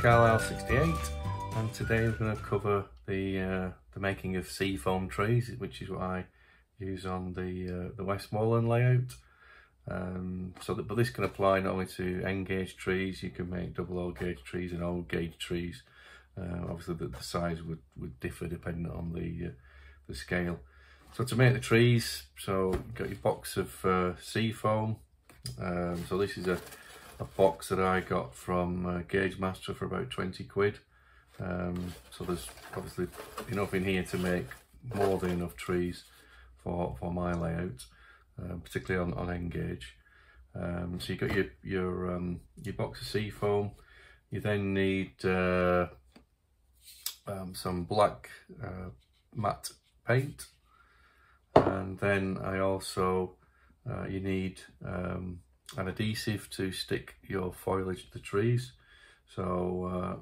Carlisle 68, and today we're going to cover the making of seafoam trees, which is what I use on the Westmorland layout. But this can apply not only to end gauge trees. You can make double O gauge trees and O gauge trees. Obviously the size would differ depending on the scale. So to make the trees, so you've got your box of Seafoam. So this is a box that I got from Gauge Master for about 20 quid. So there's obviously enough in here to make more than enough trees for my layout, particularly on end gauge. So you've got your box of Seafoam. You then need some black matte paint, and then I also you need an adhesive to stick your foliage to the trees. So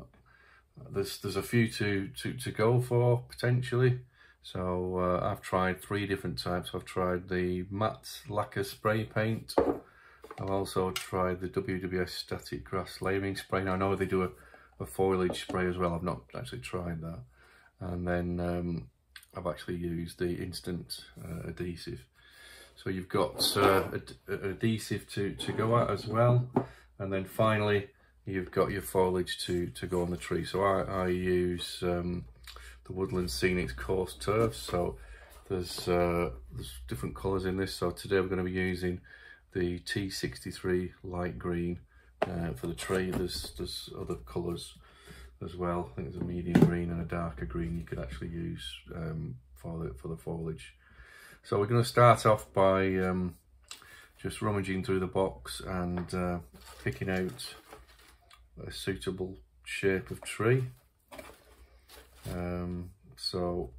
there's a few to go for potentially. So I've tried 3 different types. I've tried the matte lacquer spray paint. I've also tried the WWS static grass layering spray. Now I know they do a foliage spray as well. I've not actually tried that. And then I've actually used the instant adhesive. So you've got adhesive to go at as well, and then finally you've got your foliage to go on the tree. So I use the Woodlands Scenic coarse turf. So there's different colours in this. So today we're going to be using the T63 light green for the tree. There's other colours as well. I think there's a medium green and a darker green you could actually use for the foliage. So we're going to start off by just rummaging through the box and picking out a suitable shape of tree. So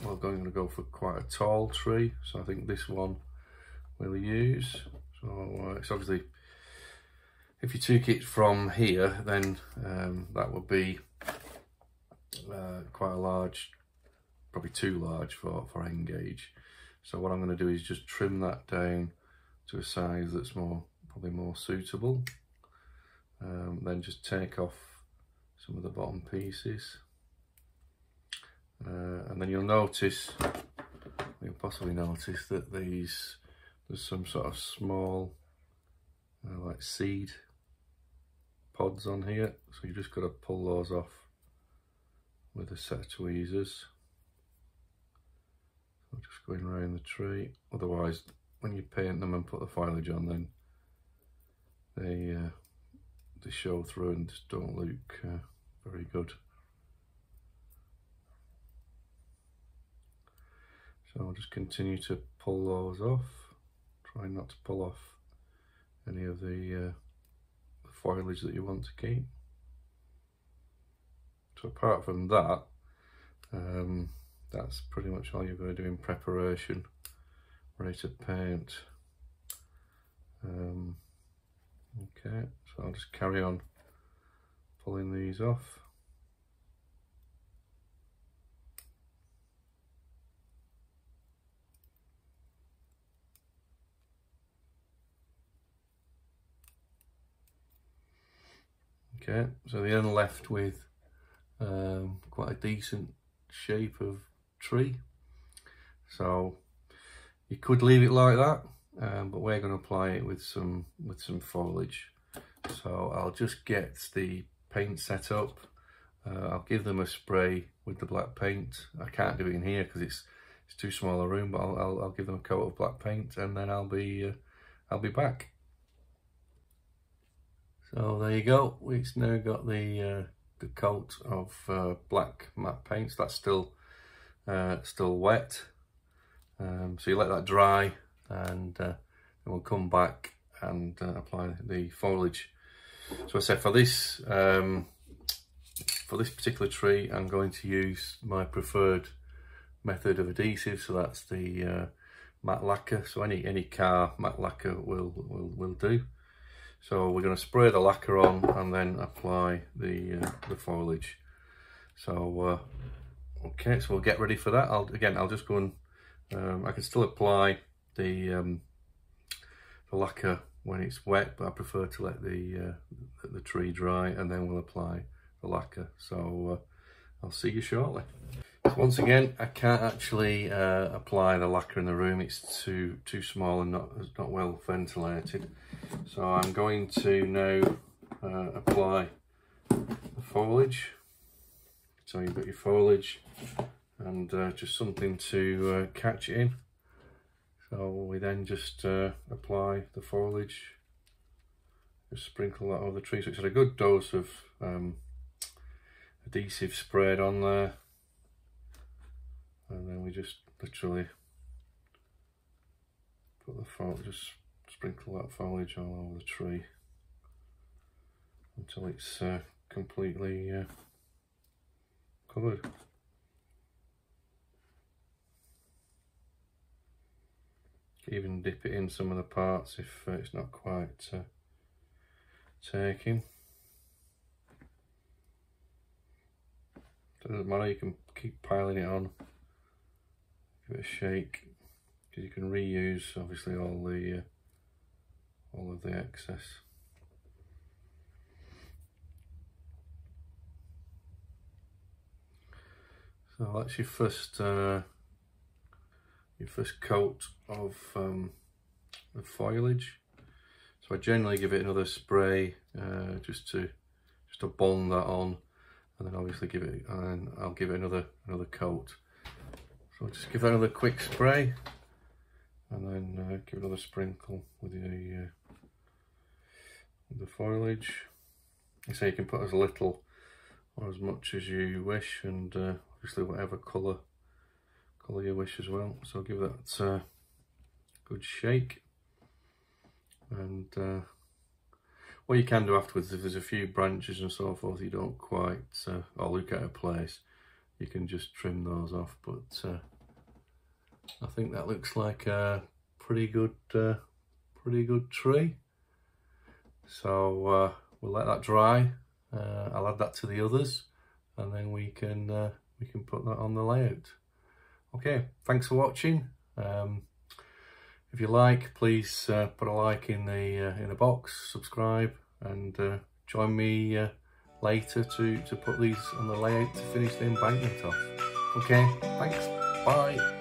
we're going to go for quite a tall tree, so I think this one we'll use. So it's obviously, if you took it from here, then that would be quite a large, probably too large for end gauge. So what I'm going to do is just trim that down to a size that's probably more suitable. Then just take off some of the bottom pieces. And then you'll possibly notice that there's some sort of small like seed pods on here. So you just got to pull those off with a set of tweezers. I'm just going around the tree. Otherwise, when you paint them and put the foliage on, then they show through and just don't look very good. So I'll just continue to pull those off. Try not to pull off any of the foliage that you want to keep. So apart from that, that's pretty much all you're going to do in preparation, ready to paint. Okay, so I'll just carry on pulling these off. Okay, so they're then left with quite a decent shape of tree. So you could leave it like that, but we're going to apply it with some foliage. So I'll just get the paint set up. I'll give them a spray with the black paint. I can't do it in here because it's too small a room, but I'll give them a coat of black paint, and then I'll be back. So there you go. It's now got the coat of black matte paint. So that's still wet. So you let that dry, and then we'll come back and apply the foliage. So I said for this particular tree, I'm going to use my preferred method of adhesive. So that's the matte lacquer. So any car matte lacquer will do. So we're going to spray the lacquer on and then apply the foliage. So okay, so we'll get ready for that. I'll just go and I can still apply the lacquer when it's wet, but I prefer to let the tree dry, and then we'll apply lacquer. So I'll see you shortly. So once again, I can't actually apply the lacquer in the room. It's too small and not well ventilated. So I'm going to now apply the foliage. So you've got your foliage and just something to catch it in. So we then just apply the foliage, just sprinkle that over the tree. So it's had a good dose of adhesive sprayed on there, and then we just literally put the foliage, just sprinkle that foliage all over the tree until it's completely covered. Even dip it in some of the parts if it's not quite taking. Doesn't matter, you can keep piling it on, give it a shake, because you can reuse obviously all of the excess. So that's your first coat of foliage. So I generally give it another spray just to bond that on, and then obviously I'll give it another coat. So I'll just give that another quick spray, and then give another sprinkle with the foliage. So you can put as little or as much as you wish, and obviously whatever colour you wish as well. So give that a good shake, and what you can do afterwards, if there's a few branches and so forth you don't quite or look at a place, you can just trim those off. But I think that looks like a pretty good tree. So we'll let that dry. I'll add that to the others, and then we can put that on the layout. Okay, thanks for watching. If you like, please put a like in the box, subscribe, and join me later to put these on the layout to finish the embankment off. Okay, thanks, bye.